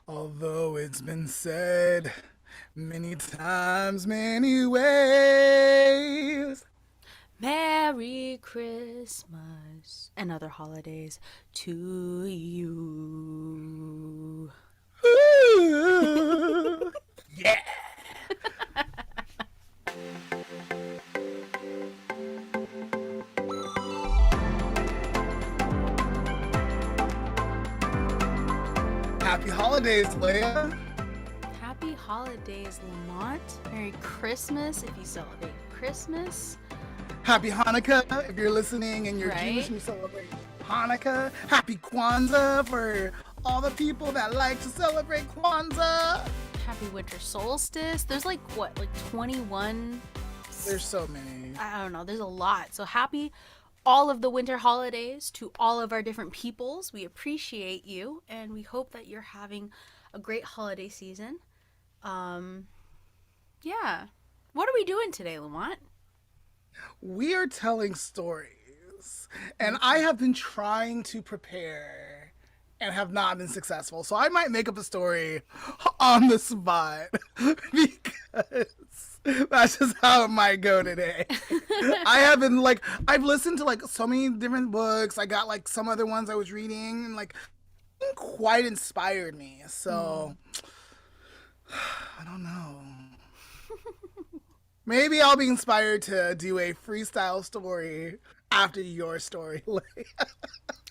Although it's been said many times, many ways. Merry Christmas and other holidays to you. Ooh, yeah. Happy holidays, Leah. Happy holidays, Lamont. Merry Christmas if you celebrate Christmas, Happy Hanukkah if you're listening and you're Jewish right? and you celebrate Hanukkah. Happy Kwanzaa for all the people that like to celebrate Kwanzaa. Happy winter solstice. There's like what, like 21? There's so many. I don't know. There's a lot. So happy all of the winter holidays to all of our different peoples. We appreciate you and we hope that you're having a great holiday season. Um, yeah. What are we doing today, Lamont? We are telling stories, and I have been trying to prepare and have not been successful. So I might make up a story on the spot because that's just how it might go today. I haven't I've listened to like so many different books. I got like some other ones I was reading and like didn't quite inspired me. So Mm. I don't know. Maybe I'll be inspired to do a freestyle story after your story.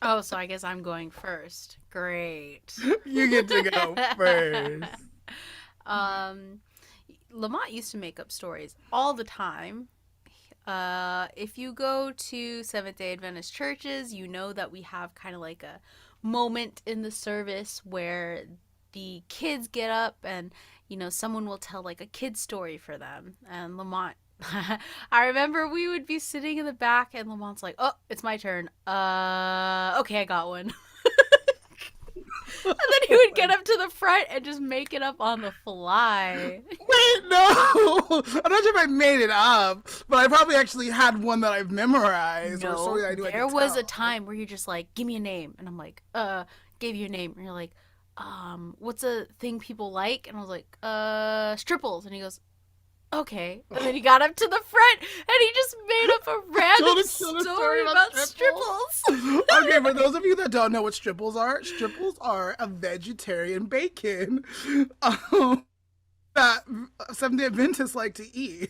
Oh, so I guess I'm going first. Great. You get to go first. um, Lamont used to make up stories all the time. If you go to Seventh day Adventist churches, you know that we have kind of like a moment in the service where the kids get up and, someone will tell like a kid story for them. And Lamont, I remember we would be sitting in the back and Lamont's like, oh, it's my turn. Okay, I got one. And then he Oh would my get up to the front and just make it up on the fly. Wait, no! I'm not sure if I made it up, but I probably actually had one that I've memorized or a story No, that I knew I there could was a tell. time where you're just like, give me a name. And I'm like, gave you a name. And you're like, what's a thing people like? And I was like, stripples. And he goes, okay. And then he got up to the front and he just made up a random Told a story story about about stripples. stripples. Okay, for those of you that don't know what stripples are a vegetarian bacon that Seventh Day Adventists like to eat.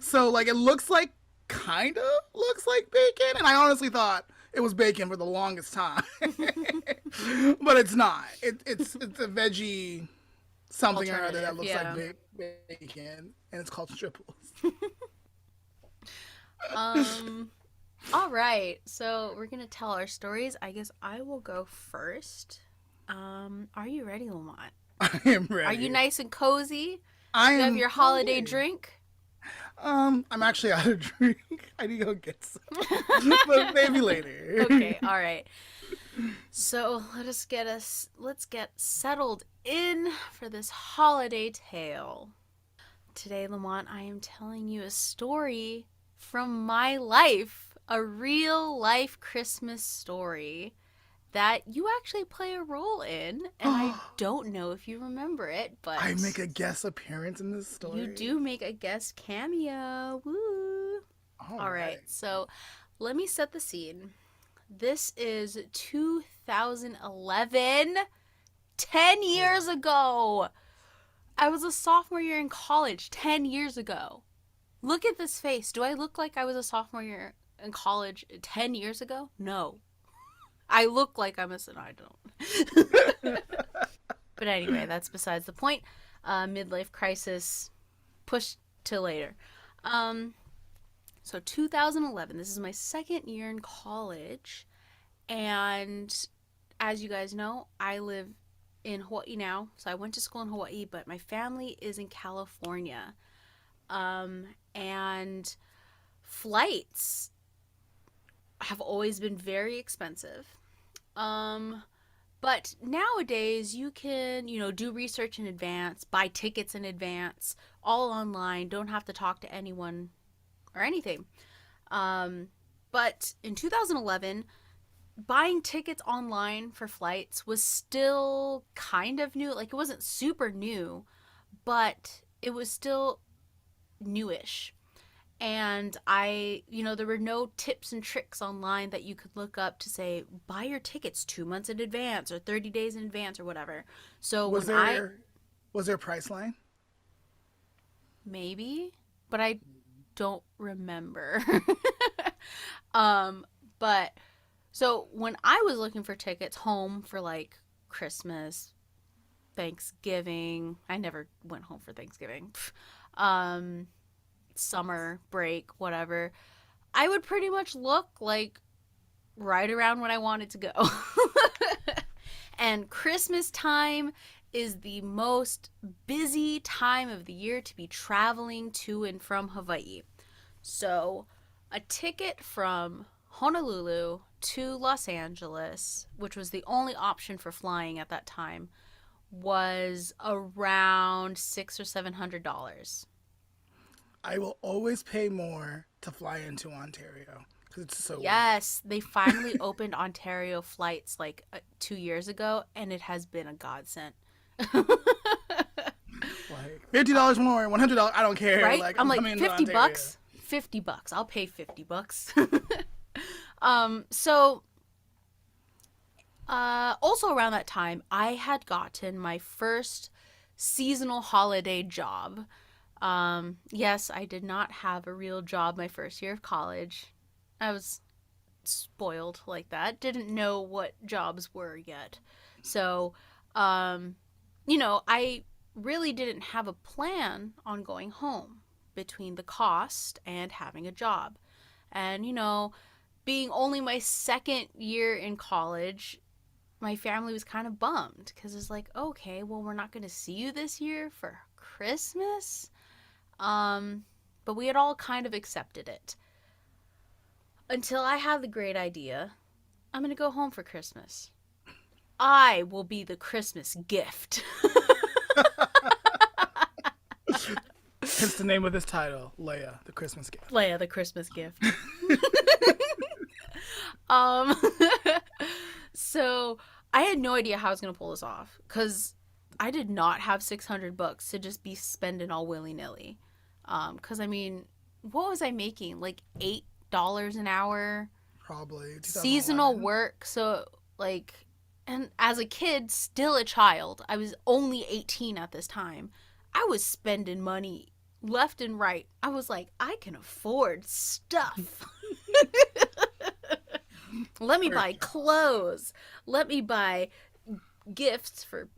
So like it kind of looks like bacon, and I honestly thought it was bacon for the longest time, but it's not. It's a veggie something or other that Alternative, looks like yeah. bacon, and it's called stripples. Um, all right. So we're gonna tell our stories. I guess I will go first. Are you ready, Lamont? I am Are you ready. nice and cozy? I You have am your holiday ready. drink? I'm actually out of drink. I need to go get some, but maybe later. Okay, all right. So let's get settled in for this holiday tale. Today, Lamont, I am telling you a story from my life, a real life Christmas story that you actually play a role in, and I don't know if you remember it, I but make a guest appearance in this you story. do make a guest cameo. Woo! All All right, right. so let me set the scene. This is 2011, 10 Oh, years ago. I was a sophomore year in college 10 years ago. Look at this face. Do I look like I was a sophomore year in college 10 years ago? No. I look like I'm a. No, I don't. But anyway, that's besides the point. Midlife crisis pushed to later. Um, so 2011, this is my second year in college. And as you guys know, I live in Hawaii now. So I went to school in Hawaii, but my family is in California. And flights have always been very expensive. Um, but nowadays you can, do research in advance, buy tickets in advance, all online, don't have to talk to anyone or anything. Um, but in 2011, buying tickets online for flights was still kind of new. Like, it wasn't super new, but it was still newish. And there were no tips and tricks online that you could look up to say, buy your tickets 2 months in advance or 30 days in advance or whatever. So Was when I, there was there a price line? maybe, but I don't remember. um, but so when I was looking for tickets home for like Christmas, Thanksgiving, I never went home for Thanksgiving. Um, summer break, whatever. I would pretty much look like right around when I wanted to go. And Christmas time is the most busy time of the year to be traveling to and from Hawaii. So, a ticket from Honolulu to Los Angeles, which was the only option for flying at that time, was around $600 or $700. I will always pay more to fly into Ontario because it's so warm. Yes, they finally opened Ontario flights like 2 years ago, and it has been a godsend. Like $50 more, $100. I don't care. Right? Like I'm like, coming into 50 Ontario. bucks? $50. I'll pay $50. So also around that time, I had gotten my first seasonal holiday job. Yes, I did not have a real job my first year of college. I was spoiled like that. Didn't know what jobs were yet. So, I really didn't have a plan on going home between the cost and having a job. And, being only my second year in college, my family was kind of bummed because it's like, okay, well, we're not going to see you this year for Christmas. But we had all kind of accepted it until I had the great idea. I'm going to go home for Christmas. I will be the Christmas gift. Hence the name of this title, Leia, the Christmas gift. Leia, the Christmas gift. um, so I had no idea how I was going to pull this off because I did not have $600 to just be spending all willy nilly. Because what was I making? Like $8 an hour? Probably. Seasonal 2011. work. So, and as a kid, still a child, I was only 18 at this time. I was spending money left and right. I was like, I can afford stuff. Let me buy clothes. Let me buy gifts for,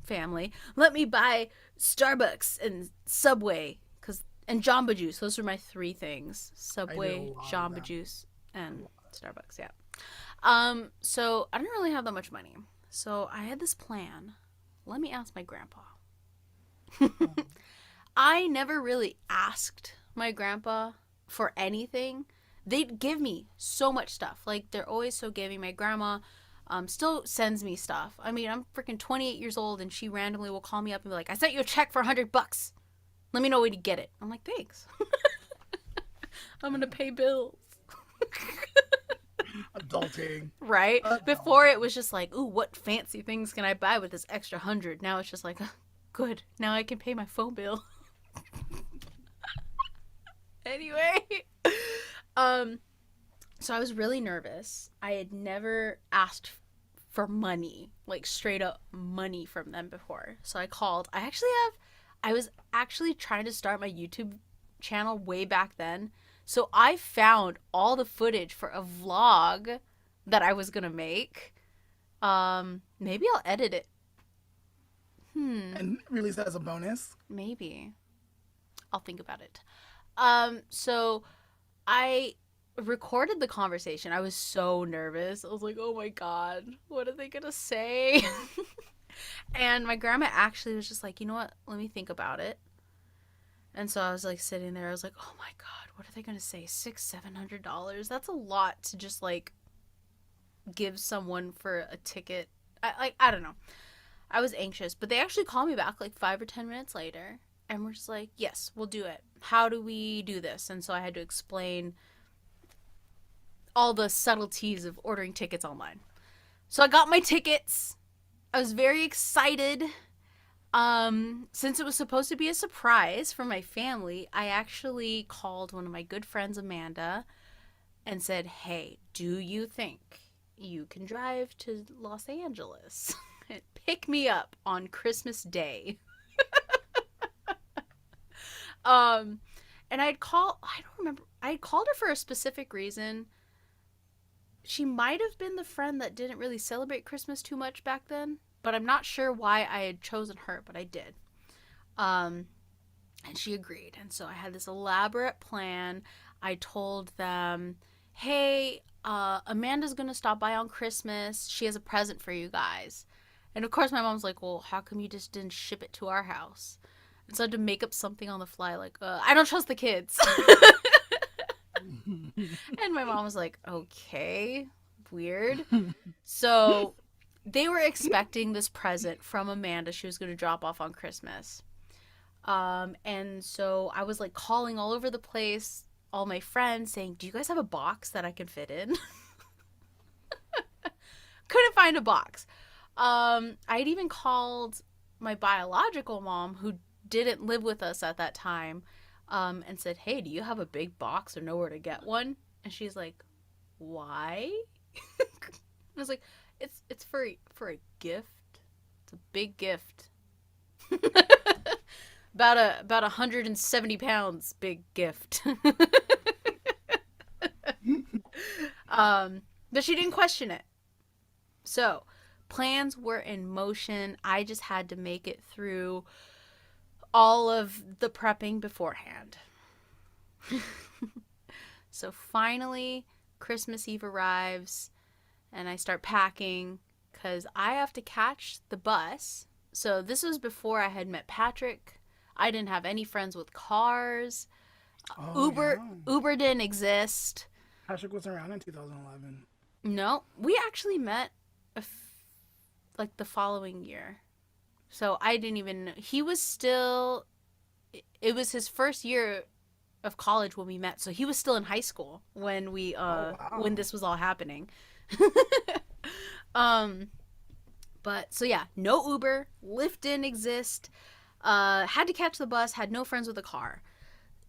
family. Let me buy Starbucks and Subway and Jamba Juice. Those were my three things. Subway, Jamba Juice, and Starbucks, yeah. So I didn't really have that much money. So I had this plan. Let me ask my grandpa. I never really asked my grandpa for anything. They'd give me so much stuff. Like, they're always so giving. My grandma still sends me stuff. I'm freaking 28 years old, and she randomly will call me up and be like, I sent you a check for $100. Let me know when you get it. I'm like, thanks. I'm going to pay bills. Adulting. Right? Before it was just like, ooh, what fancy things can I buy with this extra 100? Now it's just like, good. Now I can pay my phone bill. Anyway. So I was really nervous. I had never asked for money, like straight up money from them before. So I called. I was actually trying to start my YouTube channel way back then. So I found all the footage for a vlog that I was going to make. Maybe I'll edit it. And release that as a bonus. Maybe. I'll think about it. So I recorded the conversation. I was so nervous. I was like, oh my God, what are they going to say? And my grandma actually was just like, you know what? Let me think about it. And so I was like sitting there. I was like, oh my God, what are they going to say? $700? That's a lot to just like give someone for a ticket. I don't know. I was anxious, but they actually called me back like 5 or 10 minutes later. And we're just like, yes, we'll do it. How do we do this? And so I had to explain all the subtleties of ordering tickets online. So I got my tickets. I was very excited. Since it was supposed to be a surprise for my family, I actually called one of my good friends, Amanda, and said, "Hey, do you think you can drive to Los Angeles and pick me up on Christmas Day?" Um, and I don't remember, I had called her for a specific reason. She might have been the friend that didn't really celebrate Christmas too much back then, but I'm not sure why I had chosen her, but I did. Um, and she agreed. And so I had this elaborate plan. I told them, "Hey, Amanda's going to stop by on Christmas. She has a present for you guys." And of course, my mom's like, "Well, how come you just didn't ship it to our house?" And so I had to make up something on the fly, like, "I don't trust the kids." And my mom was like, "Okay, weird." So they were expecting this present from Amanda she was going to drop off on Christmas. And so I was like calling all over the place, all my friends saying, "Do you guys have a box that I can fit in?" Couldn't find a box. I'd even called my biological mom, who didn't live with us at that time, and said, "Hey, do you have a big box or know where to get one?" And she's like, "Why?" I was like, "It's for a gift. It's a big gift." about 170 pounds big gift. But she didn't question it. So plans were in motion. I just had to make it through all of the prepping beforehand. So finally, Christmas Eve arrives, and I start packing because I have to catch the bus. So this was before I had met Patrick. I didn't have any friends with cars. Oh, yeah. Uber didn't exist. Patrick was around in 2011. No, we actually met like the following year. So I didn't even. He was still. It was his first year of college when we met, so he was still in high school when we Oh, wow. when this was all happening. But so yeah, no Uber, Lyft didn't exist. Had to catch the bus, had no friends with a car.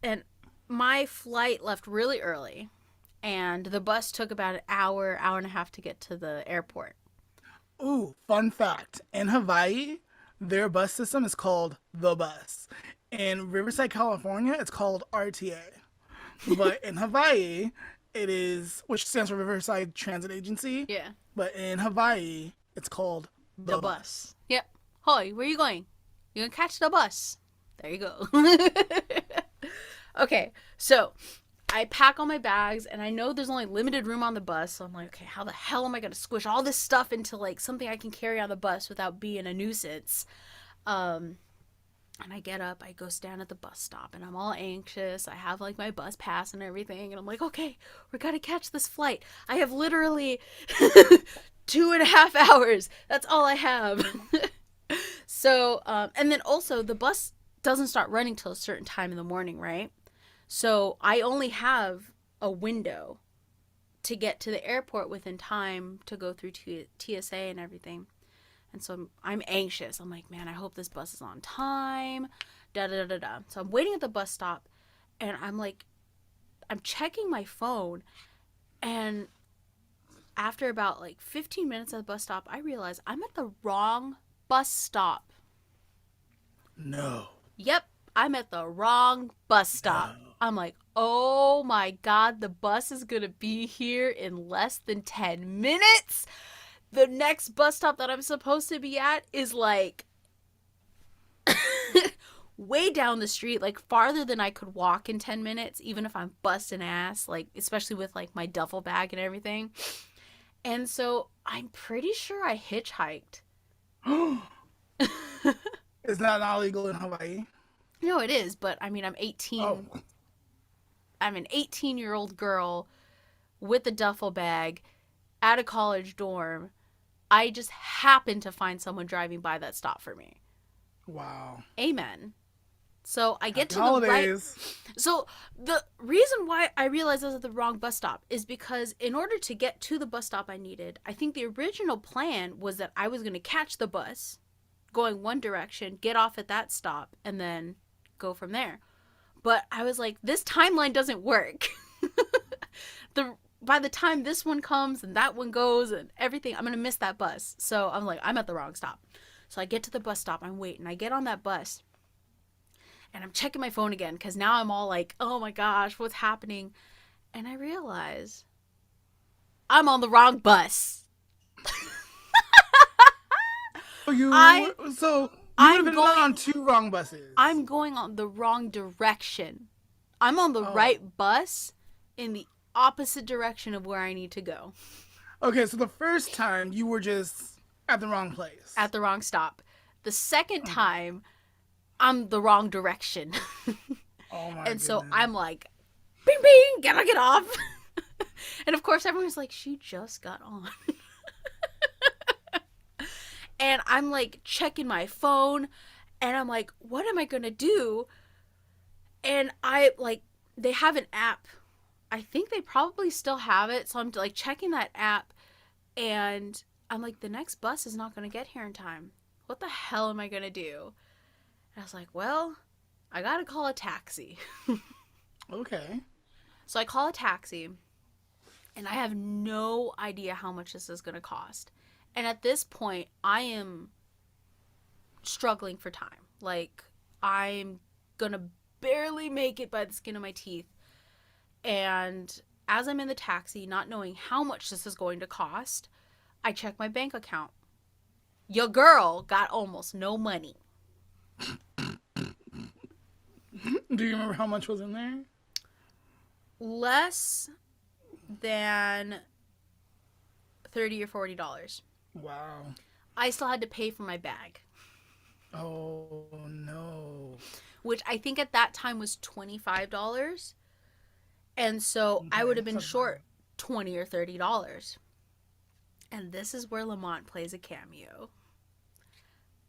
And my flight left really early, and the bus took about an hour and a half to get to the airport. Ooh, fun fact. In Hawaii, their bus system is called the bus. In Riverside, California, it's called RTA. But in Hawaii, it is, which stands for Riverside Transit Agency. Yeah, But in Hawaii, it's called the the bus. bus. Yep. Hoy, where are you going? You're gonna catch the bus. There you go. Okay, so I pack all my bags, and I know there's only limited room on the bus, so I'm like, okay, how the hell am I gonna squish all this stuff into like something I can carry on the bus without being a nuisance? And I get up, I go stand at the bus stop, and I'm all anxious. I have like my bus pass and everything, and I'm like, okay, we're gonna catch this flight. I have literally 2.5 hours. That's all I have. So, and then also the bus doesn't start running till a certain time in the morning, right? So I only have a window to get to the airport within time to go through TSA and everything. And so I'm anxious. I'm like, man, I hope this bus is on time. Da da da da. So I'm waiting at the bus stop, and I'm checking my phone, and after about like 15 minutes at the bus stop, I realize I'm at the wrong bus stop. No. Yep, I'm at the wrong bus stop. No. I'm like, oh my God, the bus is going to be here in less than 10 minutes. The next bus stop that I'm supposed to be at is like way down the street, like farther than I could walk in 10 minutes, even if I'm busting ass, like especially with like my duffel bag and everything. And so I'm pretty sure I hitchhiked. Is that not legal in Hawaii? No, it is, but I mean, I'm 18. Oh. I'm an 18-year-old girl with a duffel bag at a college dorm. I just happened to find someone driving by that stop for me. Wow. Amen. So I get Happy to the right. holidays. So the reason why I realized I was at the wrong bus stop is because in order to get to the bus stop I needed, I think the original plan was that I was going to catch the bus going one direction, get off at that stop, and then go from there. But I was like, this timeline doesn't work. By the time this one comes and that one goes and everything, I'm going to miss that bus. So I'm like, I'm at the wrong stop. So I get to the bus stop, I'm waiting. I get on that bus and I'm checking my phone again because now I'm all like, oh my gosh, what's happening? And I realize I'm on the wrong bus. You would have been on 2 wrong buses. I'm going on the wrong direction. I'm on the right bus in the opposite direction of where I need to go. Okay, so the first time you were just at the wrong place. At the wrong stop. The second time, I'm the wrong direction. Oh my And so goodness. I'm like, bing, bing, gotta get off. And of course, everyone's like, she just got on. And I'm like checking my phone and I'm like, what am I gonna do? And they have an app. I think they probably still have it. So I'm like checking that app and I'm like, the next bus is not gonna get here in time. What the hell am I gonna do? And I was like, well, I gotta call a taxi. Okay. So I call a taxi and I have no idea how much this is gonna cost. And at this point, I am struggling for time. Like, I'm gonna barely make it by the skin of my teeth. And as I'm in the taxi, not knowing how much this is going to cost, I check my bank account. Your girl got almost no money. Do you remember how much was in there? Less than $30 or $40. Wow. I still had to pay for my bag. Oh, no. Which I think at that time was $25. And so I would have been short $20 or $30. And this is where Lamont plays a cameo.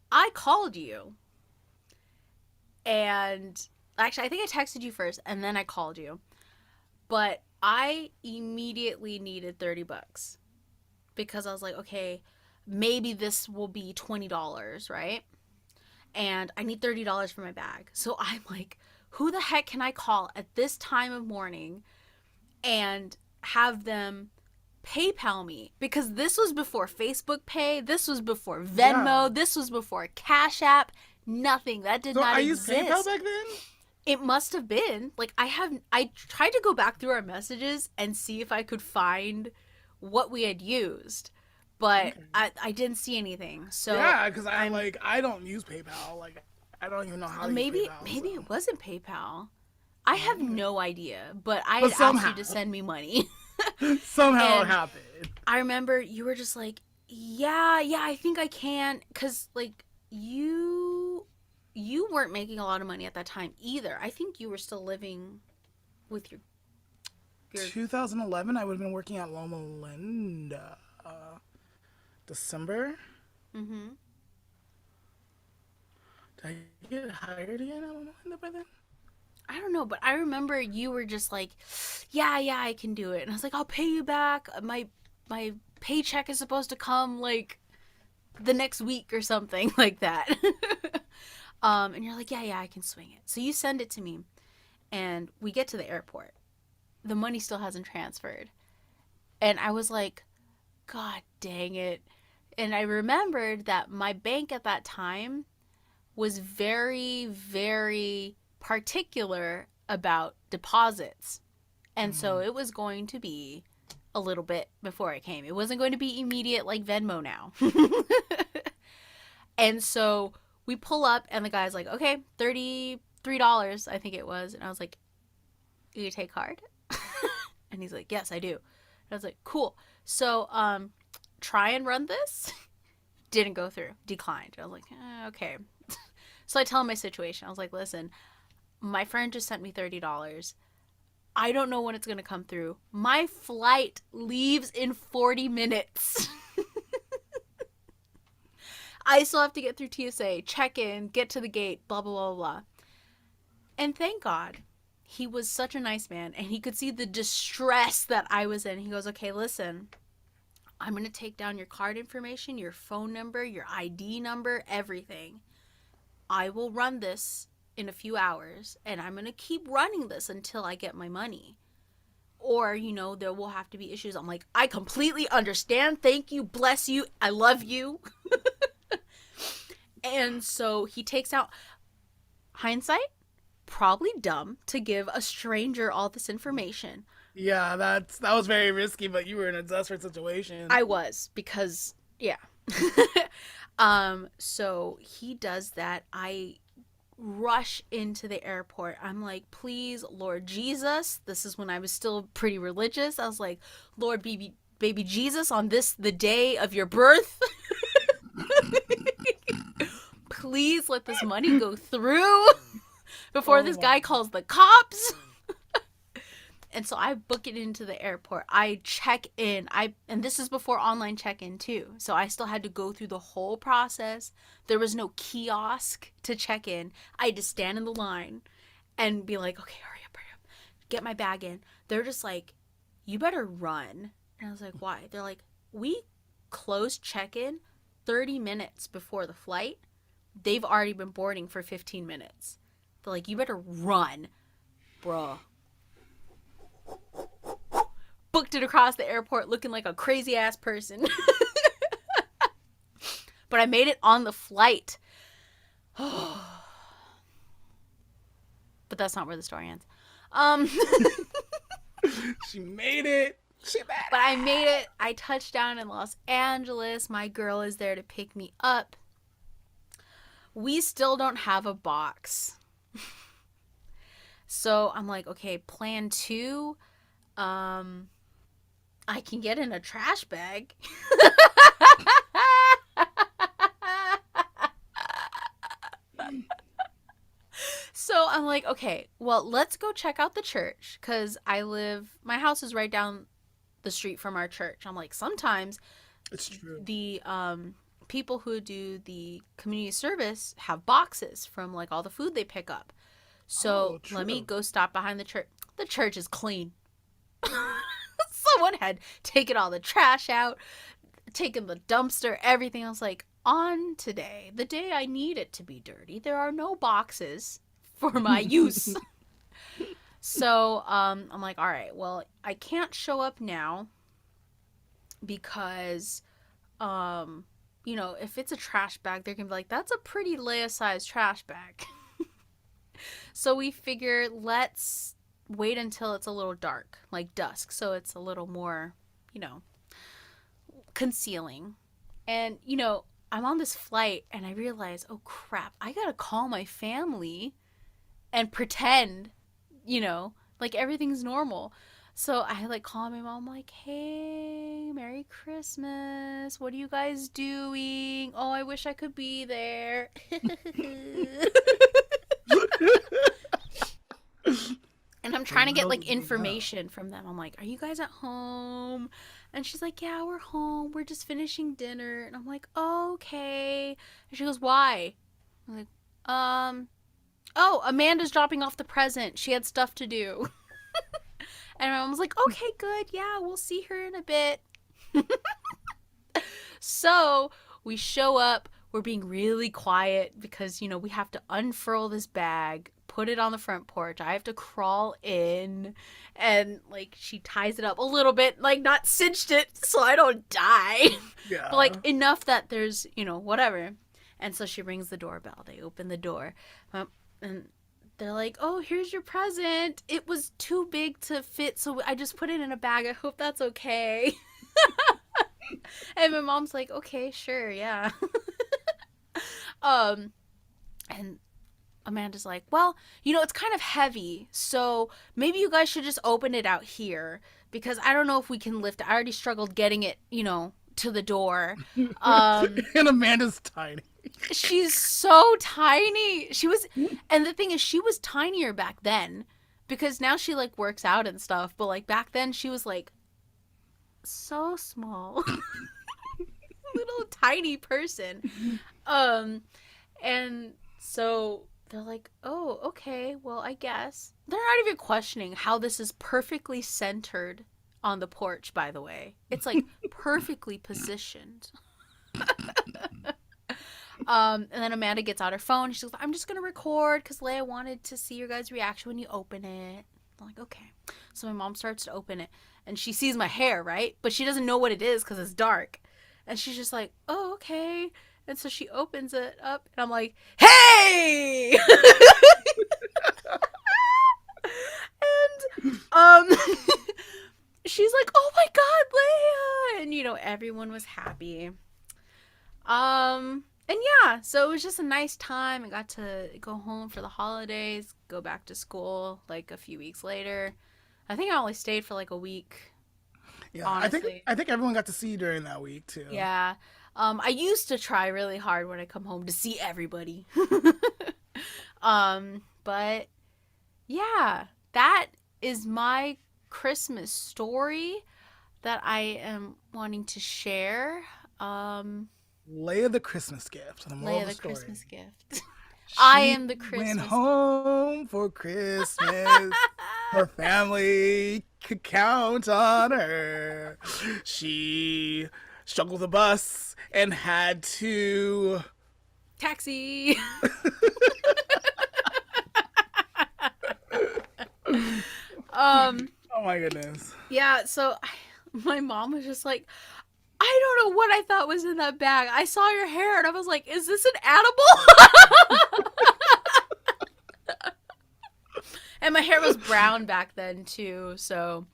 I called you. And actually, I think I texted you first and then I called you. But I immediately needed $30 because I was like, okay, maybe this will be $20, right? And I need $30 for my bag. So I'm like, who the heck can I call at this time of morning and have them PayPal me? Because this was before Facebook Pay. This was before Venmo. Yeah. This was before Cash App. Nothing. That did not exist. So I used PayPal back then? It must have been. Like, I tried to go back through our messages and see if I could find what we had used. But okay. I didn't see anything. So yeah, because I don't use PayPal. Like, I don't even know how to use PayPal. Maybe it wasn't PayPal. I have no idea. But I had asked you to send me money. Somehow it happened. I remember you were just like, yeah, I think I can. Because, like, you weren't making a lot of money at that time either. I think you were still living with your 2011, I would have been working at Loma Linda. December. Mm-hmm. Did I get hired again at Loma Linda by then? I don't know, but I remember you were just like, yeah, I can do it. And I was like, I'll pay you back. My paycheck is supposed to come, like, the next week or something like that. And you're like, yeah, I can swing it. So you send it to me, and we get to the airport. The money still hasn't transferred. And I was like, God dang it. And I remembered that my bank at that time was very, very particular about deposits. And so it was going to be a little bit before it came. It wasn't going to be immediate like Venmo now. And so we pull up and the guy's like, okay, $33, I think it was. And I was like, do you take card? And he's like, yes, I do. And I was like, cool. So try and run this. Didn't go through. Declined. I was like, okay. So I tell him my situation. I was like, listen, my friend just sent me $30. I don't know when it's going to come through. My flight leaves in 40 minutes. I still have to get through TSA, check in, get to the gate, blah, blah, blah, blah. And thank God, he was such a nice man, and he could see the distress that I was in. He goes, okay, listen, I'm going to take down your card information, your phone number, your ID number, everything. I will run this in a few hours, and I'm going to keep running this until I get my money. Or, you know, there will have to be issues. I'm like, I completely understand. Thank you. Bless you. I love you. And so he takes out, hindsight, probably dumb to give a stranger all this information. Yeah, that was very risky, but you were in a desperate situation. I was, because, yeah. So he does that. I rush into the airport. I'm like, please, Lord Jesus. This is when I was still pretty religious. I was like, Lord, baby Jesus, on this, the day of your birth, please let this money go through before this guy calls the cops. And so I book it into the airport. I check in. And this is before online check-in too. So I still had to go through the whole process. There was no kiosk to check in. I had to stand in the line and be like, okay, hurry up. Get my bag in. They're just like, you better run. And I was like, why? They're like, we closed check-in 30 minutes before the flight. They've already been boarding for 15 minutes. They're like, you better run, bruh. Booked it across the airport looking like a crazy ass person. But I made it on the flight. But that's not where the story ends. She made it. But I made it. I touched down in Los Angeles. My girl is there to pick me up. We still don't have a box. So I'm like, okay, plan 2. I can get in a trash bag. So I'm like, okay, well, let's go check out the church, because my house is right down the street from our church. I'm like, sometimes It's true. the people who do the community service have boxes from like all the food they pick up. So let me go stop behind the church. The church is clean. Someone had taken all the trash out, taken the dumpster, everything. I was like, on today, the day I need it to be dirty, there are no boxes for my use. So I'm like, all right, well, I can't show up now because, you know, if it's a trash bag, they're going to be like, that's a pretty Leia-sized trash bag. So we figure, let's wait until it's a little dark, like dusk, so it's a little more, you know, concealing. And, you know, I'm on this flight and I realize, oh crap, I gotta call my family and pretend, you know, like everything's normal. So I like call my mom, like, hey, Merry Christmas. What are you guys doing? Oh, I wish I could be there. And I'm trying to get like information from them. I'm like, are you guys at home? And she's like, yeah, we're home. We're just finishing dinner. And I'm like, oh, okay. And she goes, why? I'm like, oh, Amanda's dropping off the present. She had stuff to do. And my mom's like, okay, good. Yeah, we'll see her in a bit. So we show up. We're being really quiet because, you know, we have to unfurl this bag, put it on the front porch. I have to crawl in, and like she ties it up a little bit, like not cinched it so I don't die. Yeah. But like enough that there's, you know, whatever. And so she rings the doorbell. They open the door, and they're like, oh, here's your present. It was too big to fit, so I just put it in a bag. I hope that's okay. And my mom's like, okay, sure, yeah. And Amanda's like, well, you know, it's kind of heavy, so maybe you guys should just open it out here, because I don't know if we can lift it. I already struggled getting it, you know, to the door. And Amanda's tiny. She's so tiny. And the thing is, she was tinier back then, because now she like works out and stuff, but like back then she was like so small. Little tiny person. And so they're like, oh, okay, well, I guess. They're not even questioning how this is perfectly centered on the porch, by the way. It's like perfectly positioned. And then Amanda gets out her phone. She's like, I'm just going to record because Leia wanted to see your guys' reaction when you open it. I'm like, okay. So my mom starts to open it and she sees my hair, right? But she doesn't know what it is because it's dark. And she's just like, oh, okay. And so she opens it up and I'm like, hey! And she's like, oh my God, Leia! And, you know, everyone was happy. And yeah, so it was just a nice time. I got to go home for the holidays, go back to school like a few weeks later. I think I only stayed for like a week, Yeah, honestly. I think everyone got to see you during that week too. Yeah. I used to try really hard when I come home to see everybody. But yeah, that is my Christmas story that I am wanting to share. Leia the Christmas gift. The moral Leia of the the story. Christmas gift. I She am the went Christmas home for Christmas. Her family could count on her. She struggled the bus and had to. taxi. um Oh my goodness. yeah, so my mom was just like, I don't know what I thought was in that bag. I saw your hair and I was like, is this an animal? And my hair was brown back then too, so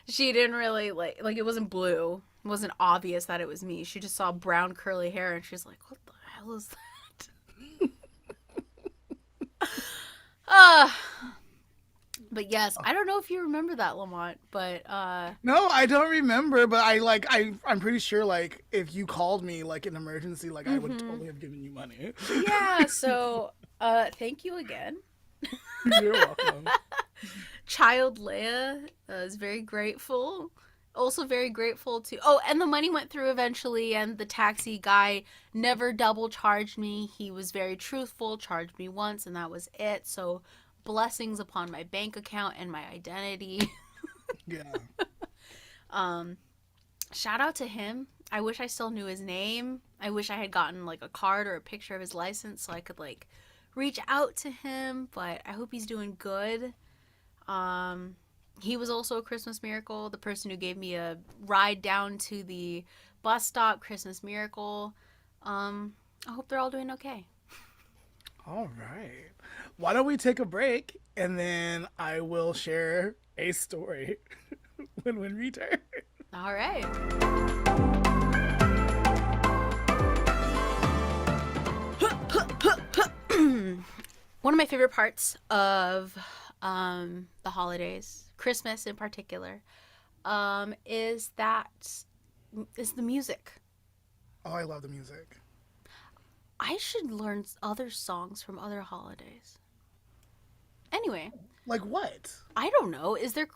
she didn't really like it wasn't blue. It wasn't obvious that it was me. She just saw brown curly hair and she's like, what the hell is that? But yes, I don't know if you remember that, Lamont, but No, I don't remember, but I'm pretty sure like if you called me like an emergency, like I would totally have given you money. yeah, so thank you again. You're welcome. Child Leia is very grateful. Also very grateful to oh, and the money went through eventually, and the taxi guy never double charged me. He was very truthful, charged me once and that was it. So blessings upon my bank account and my identity. Yeah. Shout out to him. I wish I still knew his name. I wish I had gotten like a card or a picture of his license so I could like reach out to him, but I hope he's doing good. He was also a Christmas miracle. The person who gave me a ride down to the bus stop, Christmas miracle. I hope they're all doing okay. All right. Why don't we take a break and then I will share a story when we return. All right. One of my favorite parts of the holidays, Christmas in particular, is the music. Oh, I love the music. I should learn other songs from other holidays. Anyway, Like what? I don't know. Is there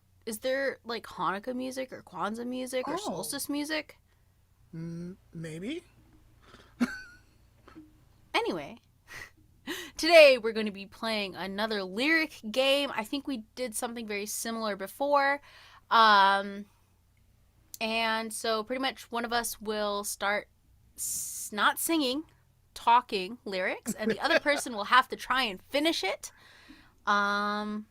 like Hanukkah music or Kwanzaa music or Oh. solstice music? Maybe. Anyway, today we're going to be playing another lyric game. I think we did something very similar before. And so pretty much one of us will start not singing, talking lyrics, and the other person will have to try and finish it. Lamont,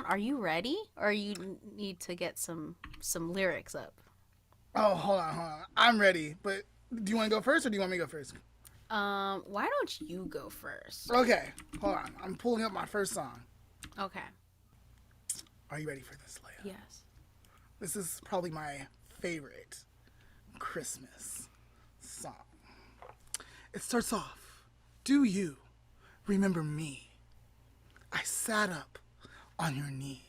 are you ready? Or you need to get some lyrics up? Oh, hold on. I'm ready. But do you want to go first or do you want me to go first? Why don't you go first? Okay. Hold on. I'm pulling up my first song. Okay. Are you ready for this, Leia? Yes. This is probably my favorite Christmas song. It starts off, do you remember me? I sat up on your knee.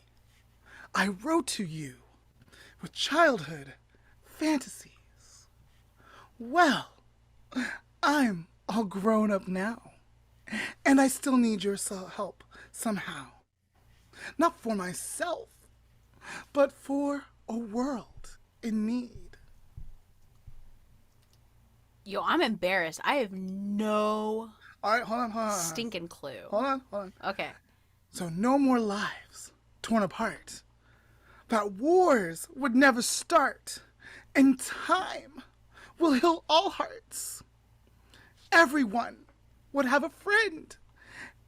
I wrote to you with childhood fantasies. Well, I'm all grown up now, and I still need your help somehow. Not for myself, but for a world in need. Yo, I'm embarrassed. I have no All right, hold on, hold on. Stinking clue. Hold on, hold on. Okay. So no more lives torn apart. That wars would never start. And time will heal all hearts. Everyone would have a friend.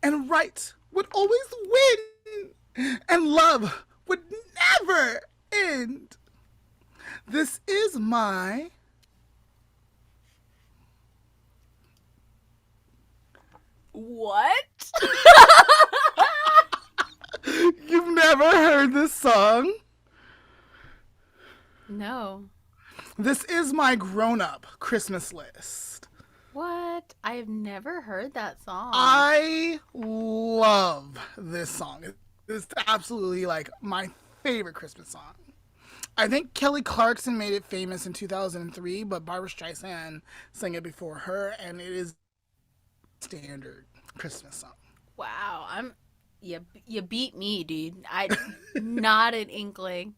And right would always win. And love would never end. This is my... What? You've never heard this song? No. This is my grown-up Christmas list. What? I've never heard that song. I love this song. It's absolutely like my favorite Christmas song. I think Kelly Clarkson made it famous in 2003, but Barbra Streisand sang it before her, and it is standard Christmas song. Wow. You beat me, dude. I not an inkling.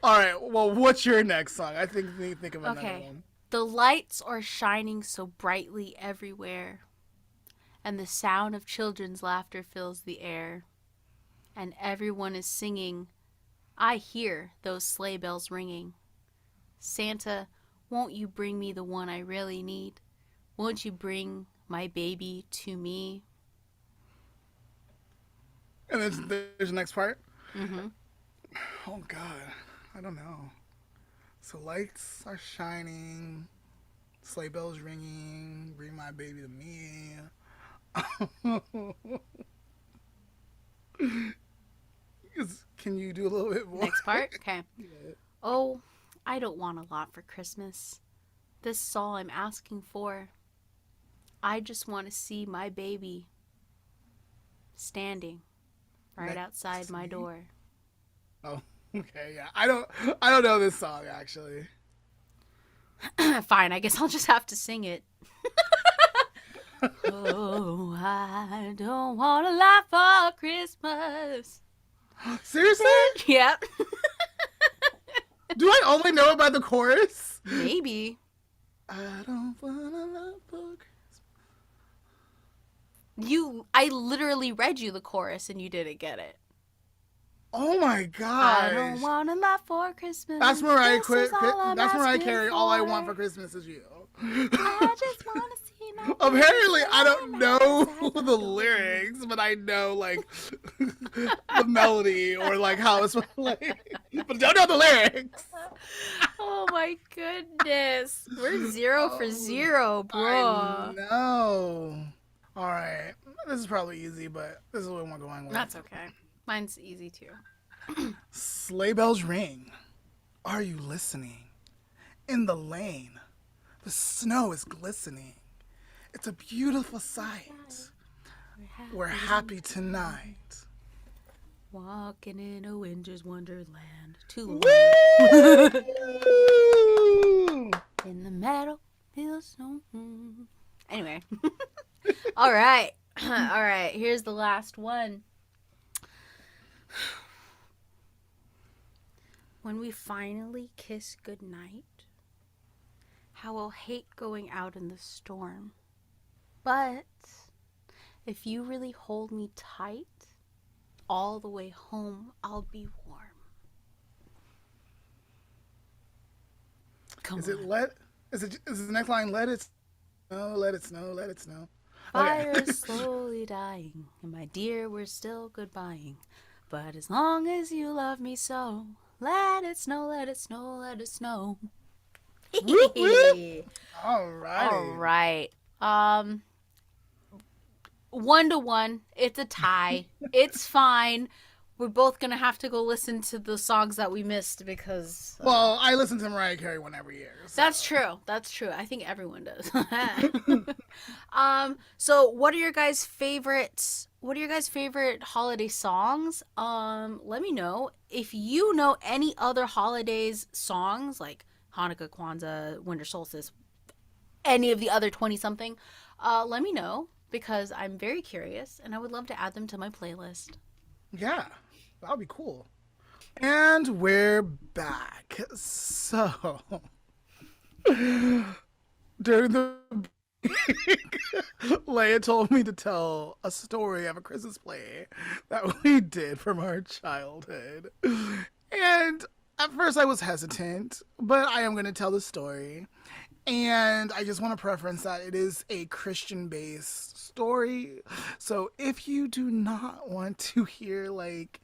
All right, well, what's your next song? I think we think of another one. The lights are shining so brightly everywhere, and the sound of children's laughter fills the air, and everyone is singing. I hear those sleigh bells ringing. Santa, won't you bring me the one I really need? Won't you bring my baby to me? And there's the next part? Mm-hmm. Oh, God. I don't know. So lights are shining, sleigh bells ringing, bring my baby to me. Can you do a little bit more? Next part? Okay. Oh, I don't want a lot for Christmas. This is all I'm asking for. I just want to see my baby standing right outside my door. Oh, okay, yeah. I don't know this song actually. Fine, I guess I'll just have to sing it. Oh, I don't want a lot for Christmas. Seriously? Yep. Do I only know it by the chorus? Maybe. I don't want a lot for Christmas. I literally read you the chorus and you didn't get it. Oh my gosh. I don't want a lot for Christmas. That's Mariah That's Carey. All I want for Christmas is you. I just want to see my Apparently, I don't know the lyrics, but I know like the melody or like how it's like, but don't know the lyrics. Oh my goodness, we're 0 for 0, bro. I know. All right, this is probably easy, but this is what I'm going with. That's okay. Mine's easy too. Sleigh bells ring. Are you listening? In the lane, the snow is glistening. It's a beautiful sight. We're happy tonight. Walking in a winter's wonderland. Too Woo! in the meadow, feels snow. Anyway. All right. All right. Here's the last one. When we finally kiss goodnight, how I'll hate going out in the storm. But if you really hold me tight, all the way home I'll be warm. Come on. Is the next line let it snow, let it snow, let it snow? Fire is slowly dying, and my dear, we're still goodbying. But as long as you love me so, let it snow, let it snow, let it snow. Whoop, whoop. All right. 1-1. It's a tie. It's fine. We're both going to have to go listen to the songs that we missed because... Well, I listen to Mariah Carey one every year. So. That's true. That's true. I think everyone does. So what are your guys' favorite holiday songs? Let me know. If you know any other holidays songs like Hanukkah, Kwanzaa, Winter Solstice, any of the other 20-something, let me know because I'm very curious and I would love to add them to my playlist. Yeah, that would be cool. And we're back. So, during the Leia told me to tell a story of a Christmas play that we did from our childhood. And at first I was hesitant, but I am going to tell the story. And I just want to preference that it is a Christian based story. So if you do not want to hear like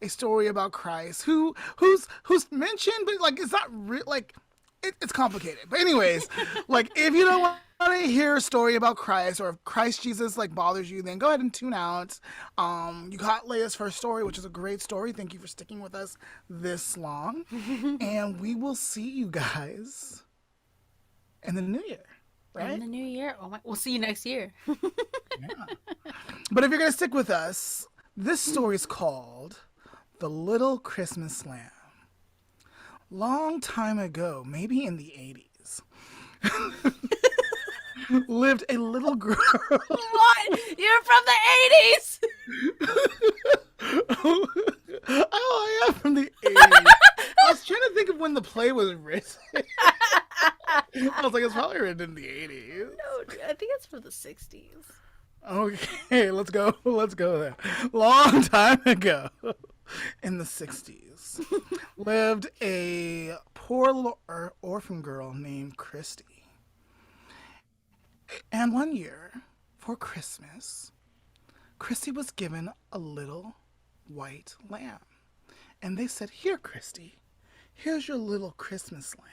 a story about Christ, who's mentioned, but like it's not like it's complicated. But anyways, like if you don't want to hear a story about Christ, or if Christ Jesus like bothers you, then go ahead and tune out. You got Leia's first story, which is a great story. Thank you for sticking with us this long, and we will see you guys in the new year. Right? In the new year. Oh my! We'll see you next year. Yeah. But if you're gonna stick with us, this story is called "The Little Christmas Lamb." Long time ago, maybe in the 80s, lived a little girl. What? You're from the 80s. Oh, I am from the 80s. I was trying to think of when the play was written. I was like, it's probably written in the 80s. No, I think it's from the 60s. Okay, let's go. Let's go there. Long time ago, in the 60s, lived a poor little orphan girl named Christy. And one year, for Christmas, Christy was given a little white lamb. And they said, "Here, Christy, here's your little Christmas lamb."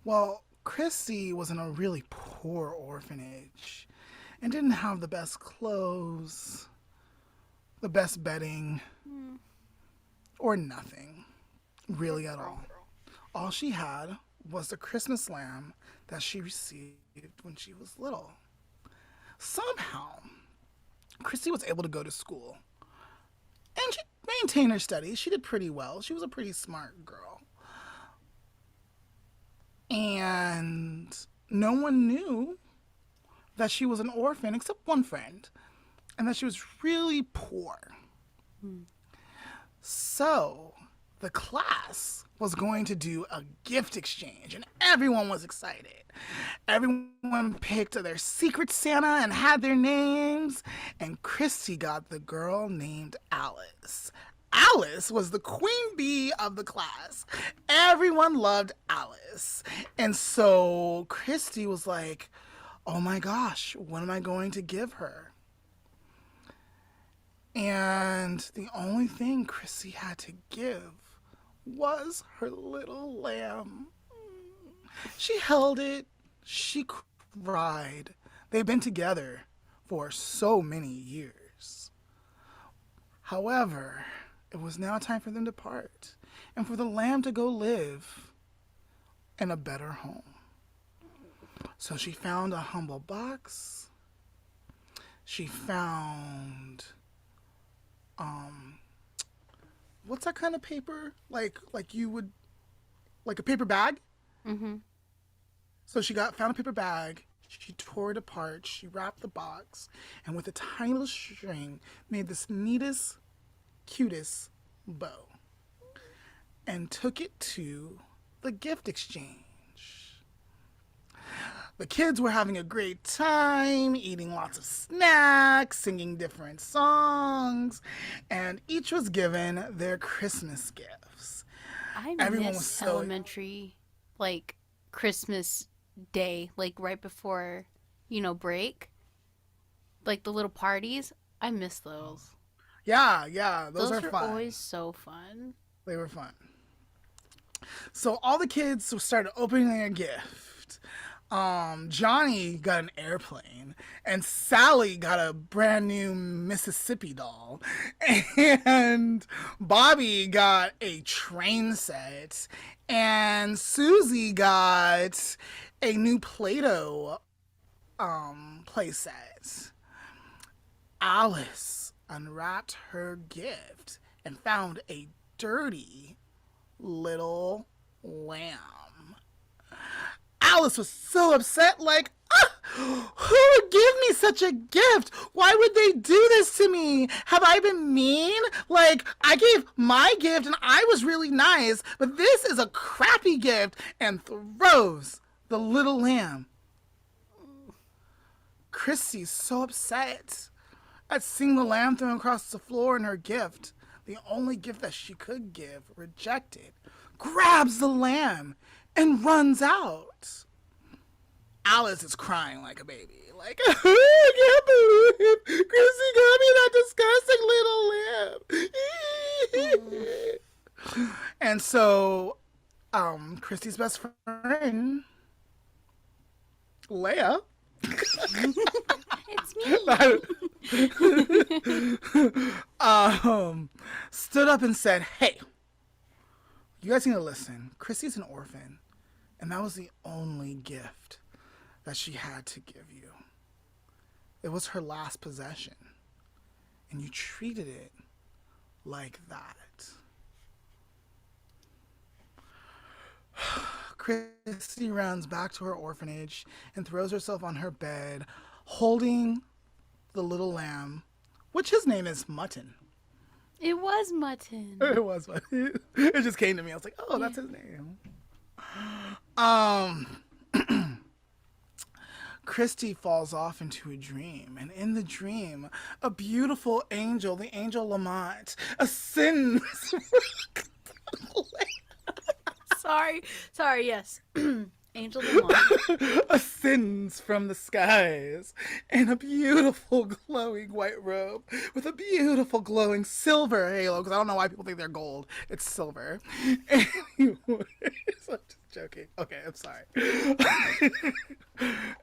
Well, Christy was in a really poor orphanage and didn't have the best clothes, the best bedding, or nothing, really at all. All she had was the Christmas lamb that she received when she was little. Somehow, Christy was able to go to school, and she maintained her studies. She did pretty well. She was a pretty smart girl. And no one knew that she was an orphan except one friend, and that she was really poor. So the class was going to do a gift exchange, and everyone was excited. Everyone picked their secret Santa and had their names, and Christy got the girl named Alice. Alice was the queen bee of the class. Everyone loved Alice. And so Christy was like, oh my gosh, what am I going to give her? And the only thing Christy had to give was her little lamb. She held it. She cried. They've been together for so many years. However, it was now time for them to part and for the lamb to go live in a better home. So she found a humble box. She found, what's that kind of paper? Like you would, like a paper bag? Mm-hmm. So she found a paper bag. She tore it apart. She wrapped the box, and with a tiny little string, made this neatest, cutest bow, and took it to the gift exchange. The kids were having a great time, eating lots of snacks, singing different songs, and each was given their Christmas gifts. I Everyone was miss so elementary, like, Christmas Day, like, right before, break. Like, the little parties. I miss those. Yeah, those are were fun. always so fun. They were fun. So all the kids started opening their gift. Johnny got an airplane, and Sally got a brand new Mississippi doll, and Bobby got a train set, and Susie got a new Play-Doh play set. Alice unwrapped her gift and found a dirty little lamb. Alice was so upset, like, who would give me such a gift? Why would they do this to me? Have I been mean? Like, I gave my gift and I was really nice, but this is a crappy gift, and throws the little lamb Chrissy's so upset at seeing the lamb thrown across the floor and her gift, the only gift that she could give, rejected, grabs the lamb and runs out. Alice is crying like a baby. Like, I can't believe Chrissy got me that disgusting little lamb. And so, Christy's best friend, Leah, It's me. stood up and said, hey, you guys need to listen. Chrissy's an orphan, and that was the only gift that she had to give you. It was her last possession, and you treated it like that. Chrissy runs back to her orphanage and throws herself on her bed, holding the little lamb, which his name is Mutton. It was Mutton. It was Mutton. It just came to me. I was like, oh, that's his name. Um, Christy falls off into a dream, and in the dream, a beautiful angel, the angel Lamont, ascends. Sorry, yes. Angel Lamont. Ascends from the skies in a beautiful glowing white robe with a beautiful glowing silver halo, because I don't know why people think they're gold. It's silver. Anyways, I'm just joking. Okay, I'm sorry.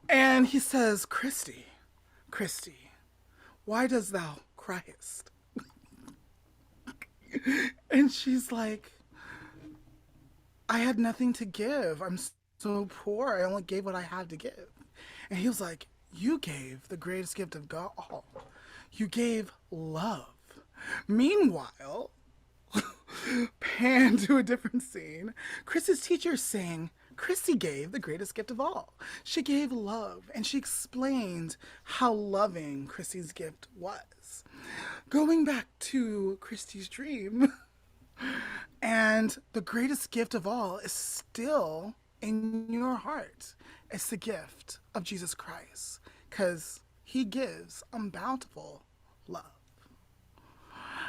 And he says, Christy, why does thou criest? And she's like, I had nothing to give. I'm so poor. I only gave what I had to give. And he was like, you gave the greatest gift of God all. You gave love. Meanwhile, pan to a different scene, Chris's teacher is saying, Christy gave the greatest gift of all. She gave love, and she explained how loving Christy's gift was. Going back to Christy's dream, and the greatest gift of all is still in your heart. It's the gift of Jesus Christ, because he gives unbountiful love.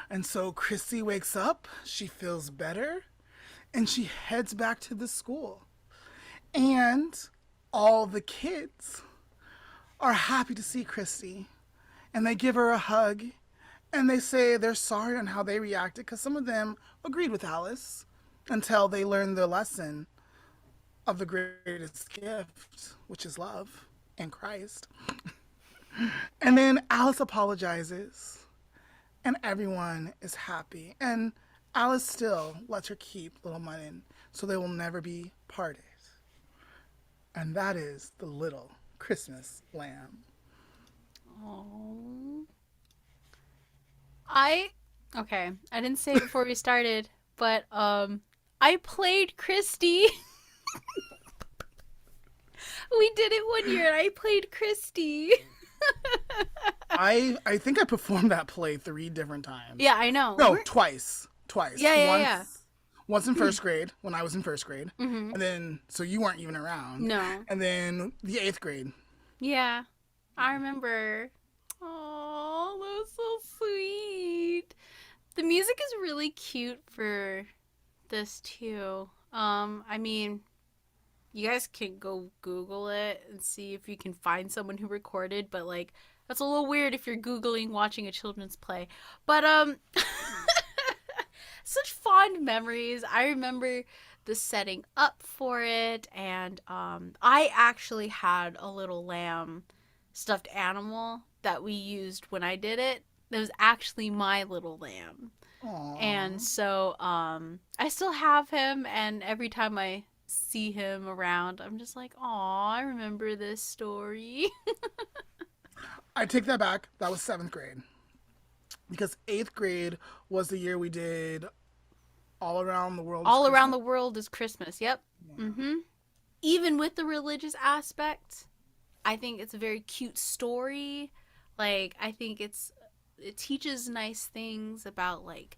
And so Christy wakes up, she feels better, and she heads back to the school. And all the kids are happy to see Christy, and they give her a hug, and they say they're sorry on how they reacted, because some of them agreed with Alice until they learned their lesson of the greatest gift, which is love in Christ. And then Alice apologizes, and everyone is happy. And Alice still lets her keep little Mutton, so they will never be parted. And that is the little Christmas lamb. Oh. Okay, I didn't say it before we started, but I played Christy. We did it one year and I played Christy. I think I performed that play 3 different times. Yeah, I know. No, twice. Yeah. Once in first grade, when I was in first grade. Mm-hmm. And then, so you weren't even around. No. And then the 8th grade. Yeah, I remember. Oh, that was so sweet. The music is really cute for this too. I mean, you guys can go Google it and see if you can find someone who recorded, but like that's a little weird if you're Googling watching a children's play. But such fond memories. I remember the setting up for it, and I actually had a little lamb stuffed animal that we used when I did it. That was actually my little lamb. Aww. And so I still have him, and every time I see him around, I'm just like, aw, I remember this story. I take that back. That was 7th grade. Because 8th grade was the year we did All Around the World. All Around the World is Christmas. Yep. Yeah. Mm-hmm. Even with the religious aspect, I think it's a very cute story. Like, I think it teaches nice things about like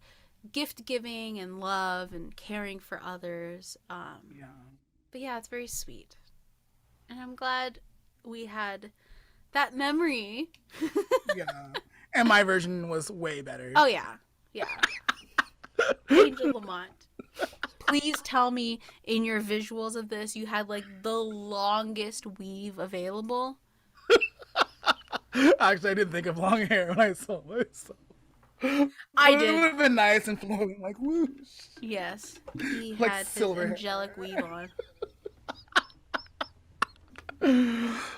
gift giving and love and caring for others. Yeah. But yeah, it's very sweet. And I'm glad we had That memory. Yeah. And my version was way better. Oh, yeah. Yeah. Angel Lamont. Please tell me in your visuals of this you had like the longest weave available. Actually, I didn't think of long hair when I saw myself. I But it did. would have been nice and flowing, like whoosh, Yes. He like had his silver hair. angelic weave on.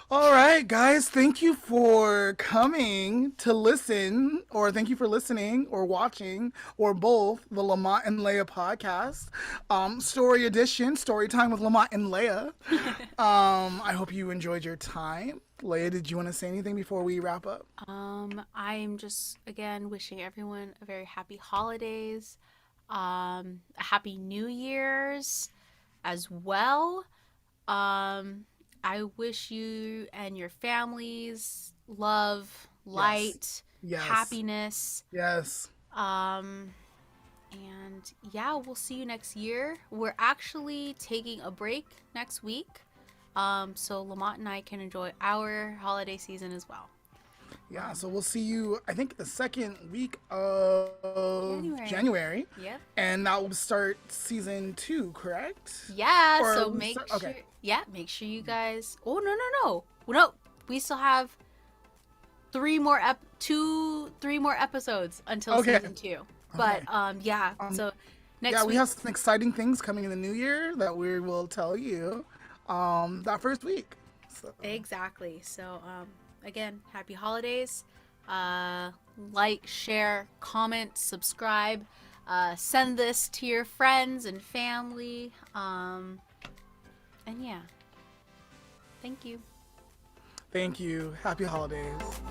All right, guys, thank you for coming to listen, or thank you for listening or watching, or both, the Lamont and Leah podcast. Story edition, story time with Lamont and Leah. I hope you enjoyed your time. Leah, did you want to say anything before we wrap up? I'm just again wishing everyone a very happy holidays, a happy New Year's as well. Um, I wish you and your families love, Yes. light, Yes. happiness. Yes. Um, and yeah, we'll see you next year. We're actually taking a break next week. So Lamont and I can enjoy our holiday season as well. Yeah, so we'll see you, I think, the second week of January. January. Yep. And that will start season 2, correct? Yeah, Or so we start, okay. make sure you guys. Oh, no. We still have three more episodes until Okay. season 2. But Okay. yeah. So next Yeah, we week. have some exciting things coming in the new year that we will tell you that first week. So, Exactly. So again, happy holidays. Like, share, comment, subscribe. Send this to your friends and family. And yeah. Thank you. thank you. Happy holidays.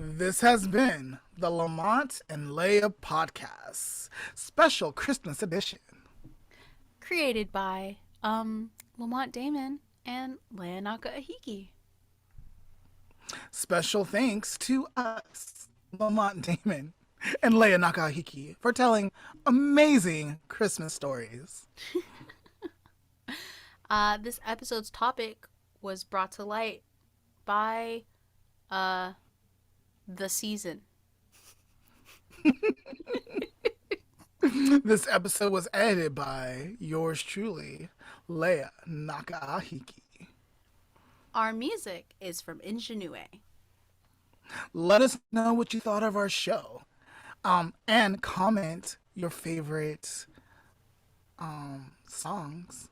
This has been the Lamont N Leah podcast, special Christmas edition. Created by Lamont Damon and Leah Nakahiki. Special thanks to us, Lamont Damon and Leah Nakahiki, for telling amazing Christmas stories. This episode's topic was brought to light by the season. This episode was edited by yours truly, Leah Nakahiki. Our music is from Ingenue. Let us know what you thought of our show. And comment your favorite songs.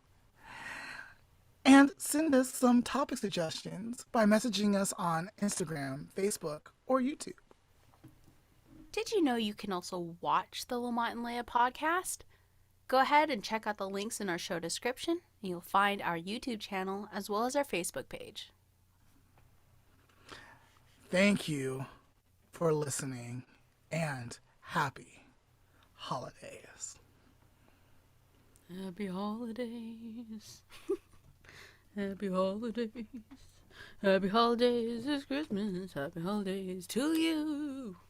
And send us some topic suggestions by messaging us on Instagram, Facebook, or YouTube. Did you know you can also watch the Lamont and Leah podcast? Go ahead and check out the links in our show description, and you'll find our YouTube channel as well as our Facebook page. Thank you for listening, and happy holidays. Happy holidays. Happy holidays. Happy holidays. It's Christmas. Happy holidays to you.